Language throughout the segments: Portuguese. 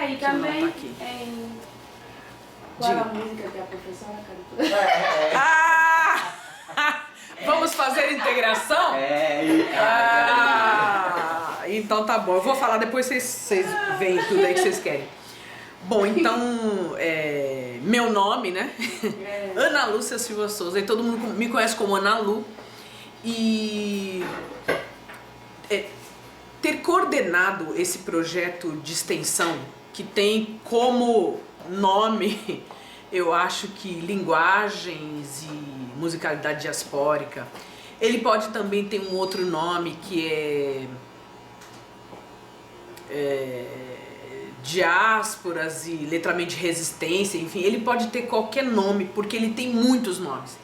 E que não também tá aqui. Qual Diga. a música que a professora cantou? Vamos fazer integração? Então tá bom. Eu vou falar depois, vocês veem tudo aí que vocês querem. Bom, então, meu nome, né? Ana Lúcia Silva Souza. E todo mundo me conhece como Ana Lu. E ter coordenado esse projeto de extensão, que tem como nome, eu acho que linguagens e musicalidade diaspórica. Ele pode também ter um outro nome que diásporas e letramento de resistência, enfim, ele pode ter qualquer nome, porque ele tem muitos nomes.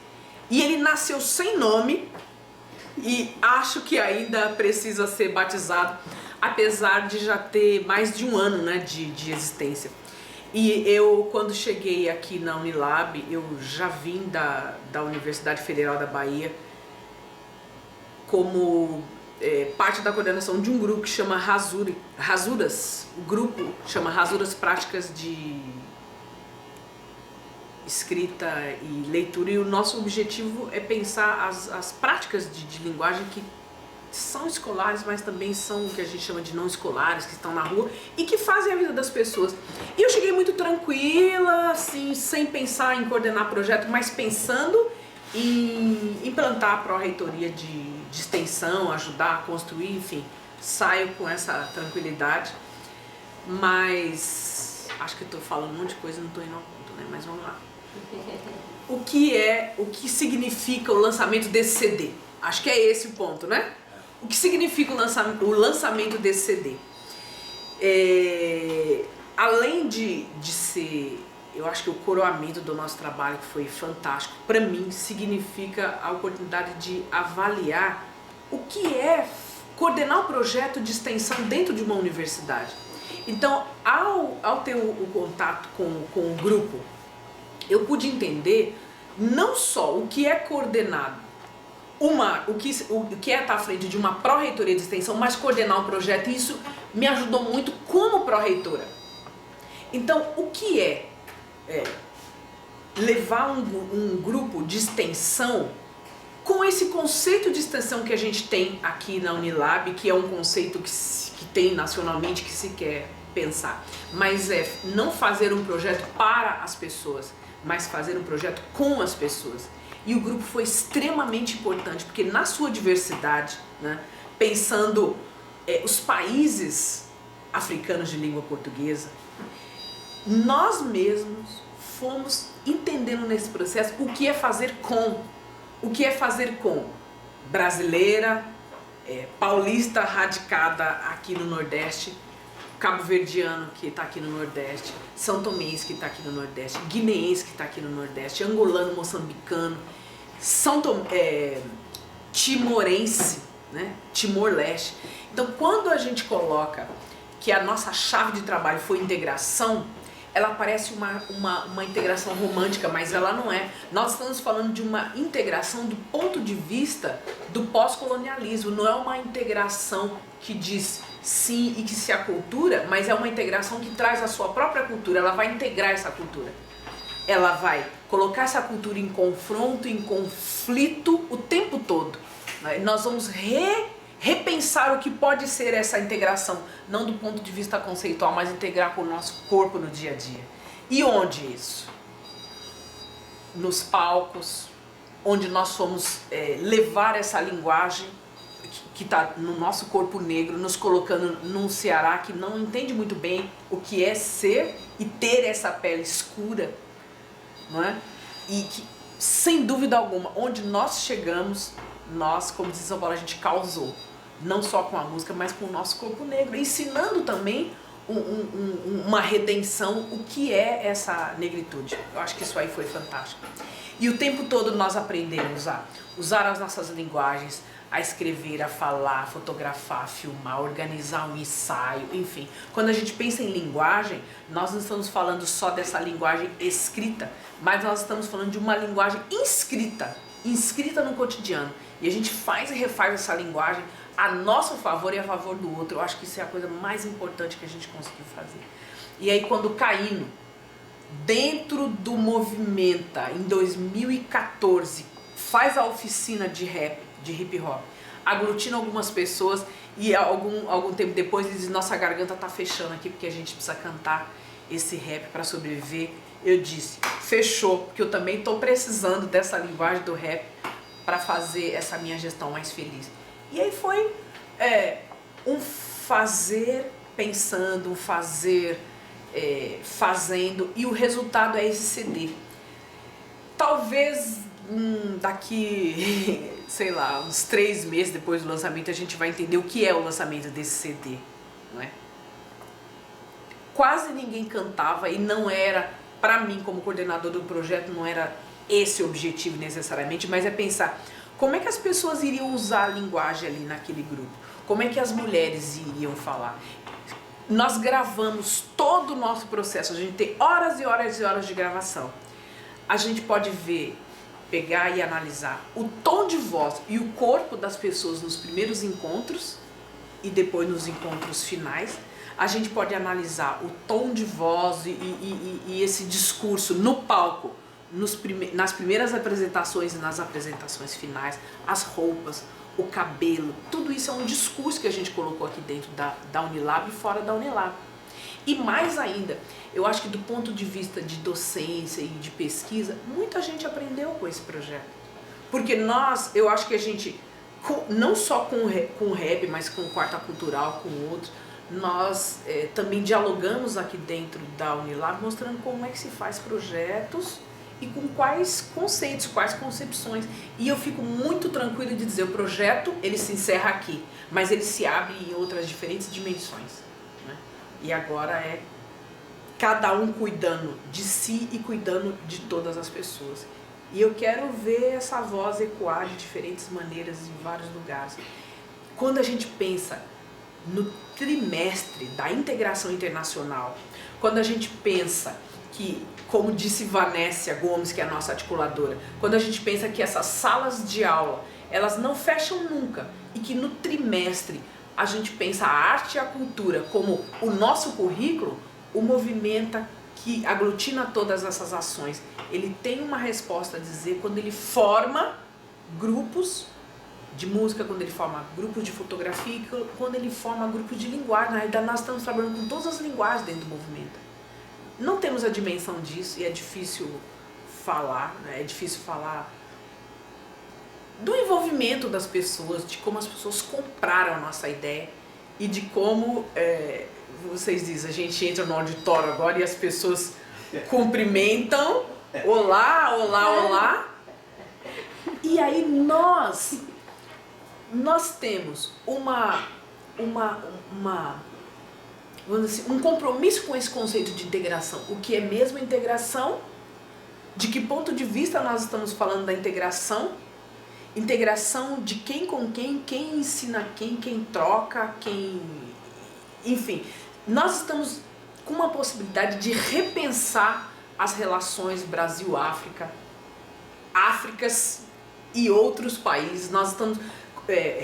E ele nasceu sem nome e acho que ainda precisa ser batizado, apesar de já ter mais de um ano, né, de existência. E eu, quando cheguei aqui na Unilab, eu já vim da Universidade Federal da Bahia como parte da coordenação de um grupo que chama Rasuras. O grupo chama Rasuras Práticas de Escrita e Leitura, e o nosso objetivo é pensar as práticas de linguagem que são escolares, mas também são o que a gente chama de não escolares, que estão na rua e que fazem a vida das pessoas. E eu cheguei muito tranquila, assim, sem pensar em coordenar projeto, mas pensando em implantar a pró-reitoria de extensão, ajudar a construir, enfim, saio com essa tranquilidade, mas acho que estou falando um monte de coisa e não estou indo ao ponto, né? Mas vamos lá. O que significa o lançamento desse CD? Acho que é esse o ponto, né? O que significa o lançamento desse CD? Além de ser, eu acho que o coroamento do nosso trabalho, que foi fantástico, para mim significa a oportunidade de avaliar o que é coordenar um projeto de extensão dentro de uma universidade. Então, ao ter o contato com o grupo, eu pude entender não só o que é coordenado, o que é estar à frente de uma pró-reitoria de extensão, mas coordenar um projeto, e isso me ajudou muito como pró-reitora. Então, o que é levar um grupo de extensão com esse conceito de extensão que a gente tem aqui na Unilab, que é um conceito que tem nacionalmente, que se quer pensar, mas não fazer um projeto para as pessoas, mas fazer um projeto com as pessoas. E o grupo foi extremamente importante, porque na sua diversidade, né, pensando os países africanos de língua portuguesa, nós mesmos fomos entendendo nesse processo o que é fazer com brasileira, paulista radicada aqui no Nordeste, cabo-verdiano que está aqui no Nordeste, são tomense que está aqui no Nordeste, guineense que está aqui no Nordeste, angolano, moçambicano, timorense, né? Timor-Leste. Então, quando a gente coloca que a nossa chave de trabalho foi integração, ela parece uma integração romântica, mas ela não é. Nós estamos falando de uma integração do ponto de vista do pós-colonialismo, não é uma integração que diz sim e que se acultura, mas é uma integração que traz a sua própria cultura, ela vai integrar essa cultura. Ela vai colocar essa cultura em confronto, em conflito o tempo todo. Nós vamos repensar o que pode ser essa integração, não do ponto de vista conceitual, mas integrar com o nosso corpo no dia a dia. E onde isso? Nos palcos, onde nós fomos levar essa linguagem que está no nosso corpo negro, nos colocando num Ceará que não entende muito bem o que é ser e ter essa pele escura, não é? E que, sem dúvida alguma, onde nós chegamos, nós, como diz São Paulo, a gente causou, não só com a música, mas com o nosso corpo negro, ensinando também uma redenção, o que é essa negritude. Eu acho que isso aí foi fantástico. E o tempo todo nós aprendemos a usar as nossas linguagens, a escrever, a falar, a fotografar, a filmar, a organizar um ensaio, enfim. Quando a gente pensa em linguagem, nós não estamos falando só dessa linguagem escrita, mas nós estamos falando de uma linguagem inscrita no cotidiano. E a gente faz e refaz essa linguagem a nosso favor e a favor do outro. Eu acho que isso é a coisa mais importante que a gente conseguiu fazer. E aí quando Caíno, dentro do Movimenta, em 2014, faz a oficina de rap, de hip hop, aglutina algumas pessoas e algum tempo depois ele diz, nossa garganta tá fechando aqui porque a gente precisa cantar esse rap para sobreviver. Eu disse, fechou, porque eu também tô precisando dessa linguagem do rap para fazer essa minha gestão mais feliz. E aí foi um fazer pensando, um fazer fazendo, e o resultado é esse CD. Talvez daqui, sei lá, uns 3 meses depois do lançamento a gente vai entender o que é o lançamento desse CD, não é? Quase ninguém cantava e não era, para mim como coordenador do projeto, não era esse o objetivo necessariamente, mas é pensar como é que as pessoas iriam usar a linguagem ali naquele grupo, como é que as mulheres iriam falar. Nós gravamos todo o nosso processo, a gente tem horas e horas e horas de gravação. A gente pode ver, pegar e analisar o tom de voz e o corpo das pessoas nos primeiros encontros e depois nos encontros finais. A gente pode analisar o tom de voz e esse discurso no palco, nas primeiras apresentações e nas apresentações finais, as roupas, o cabelo, tudo isso é um discurso que a gente colocou aqui dentro da Unilab e fora da Unilab. E mais ainda, eu acho que do ponto de vista de docência e de pesquisa, muita gente aprendeu com esse projeto. Porque eu acho que a gente, não só com o rap, mas com o Quarta Cultural, com outros, nós também dialogamos aqui dentro da Unilab, mostrando como é que se faz projetos e com quais conceitos, quais concepções. E eu fico muito tranquila de dizer, o projeto ele se encerra aqui, mas ele se abre em outras diferentes dimensões, né? E agora é cada um cuidando de si e cuidando de todas as pessoas. E eu quero ver essa voz ecoar de diferentes maneiras em vários lugares. Quando a gente pensa no trimestre da integração internacional, quando a gente pensa que, como disse Vanessa Gomes, que é a nossa articuladora, quando a gente pensa que essas salas de aula, elas não fecham nunca, e que no trimestre a gente pensa a arte e a cultura como o nosso currículo, o Movimenta, que aglutina todas essas ações, ele tem uma resposta a dizer quando ele forma grupos de música, quando ele forma grupos de fotografia e quando ele forma grupos de linguagem. Na realidade, nós estamos trabalhando com todas as linguagens dentro do Movimenta. Não temos a dimensão disso e é difícil falar, né? É difícil falar do envolvimento das pessoas, de como as pessoas compraram a nossa ideia e de como, vocês dizem, a gente entra no auditório agora e as pessoas cumprimentam, olá, olá, olá. E aí nós temos vamos dizer assim, um compromisso com esse conceito de integração. O que é mesmo integração? De que ponto de vista nós estamos falando da integração? Integração de quem com quem ensina quem troca, enfim, nós estamos com uma possibilidade de repensar as relações Brasil-África, Áfricas e outros países. Nós estamos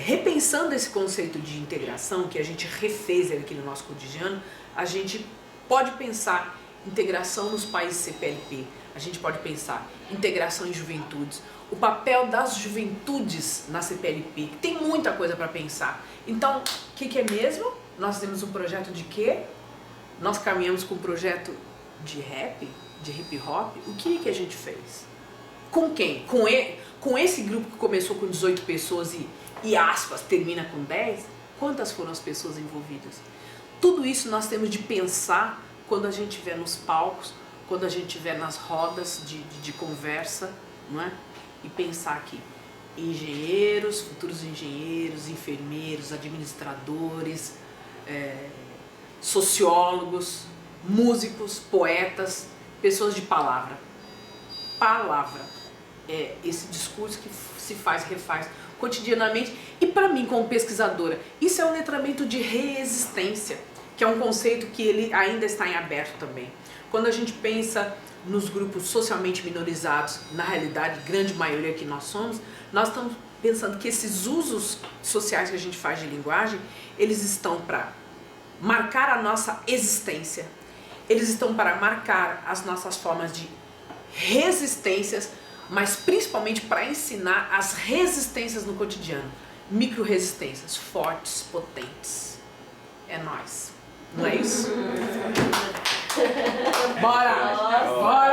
repensando esse conceito de integração que a gente refez aqui no nosso cotidiano. A gente pode pensar integração nos países CPLP, a gente pode pensar integração em juventudes, o papel das juventudes na CPLP, tem muita coisa para pensar. Então, o que é mesmo? Nós temos um projeto de quê? Nós caminhamos com um projeto de rap, de hip hop. O que a gente fez? Com quem? Com esse grupo que começou com 18 pessoas e aspas, termina com 10? Quantas foram as pessoas envolvidas? Tudo isso nós temos de pensar quando a gente estiver nos palcos, quando a gente estiver nas rodas de conversa, não é? E pensar aqui, engenheiros, futuros engenheiros, enfermeiros, administradores, sociólogos, músicos, poetas, pessoas de palavra. Palavra é esse discurso que se faz, refaz cotidianamente. E para mim, como pesquisadora, isso é um letramento de reexistência, que é um conceito que ele ainda está em aberto também. Quando a gente pensa nos grupos socialmente minorizados, na realidade, grande maioria que nós somos, nós estamos pensando que esses usos sociais que a gente faz de linguagem, eles estão para marcar a nossa existência. eles estão para marcar as nossas formas de resistências, mas principalmente para ensinar as resistências no cotidiano. Micro-resistências, fortes, potentes. É nóis. Não é isso? Bora! Nossa. Bora!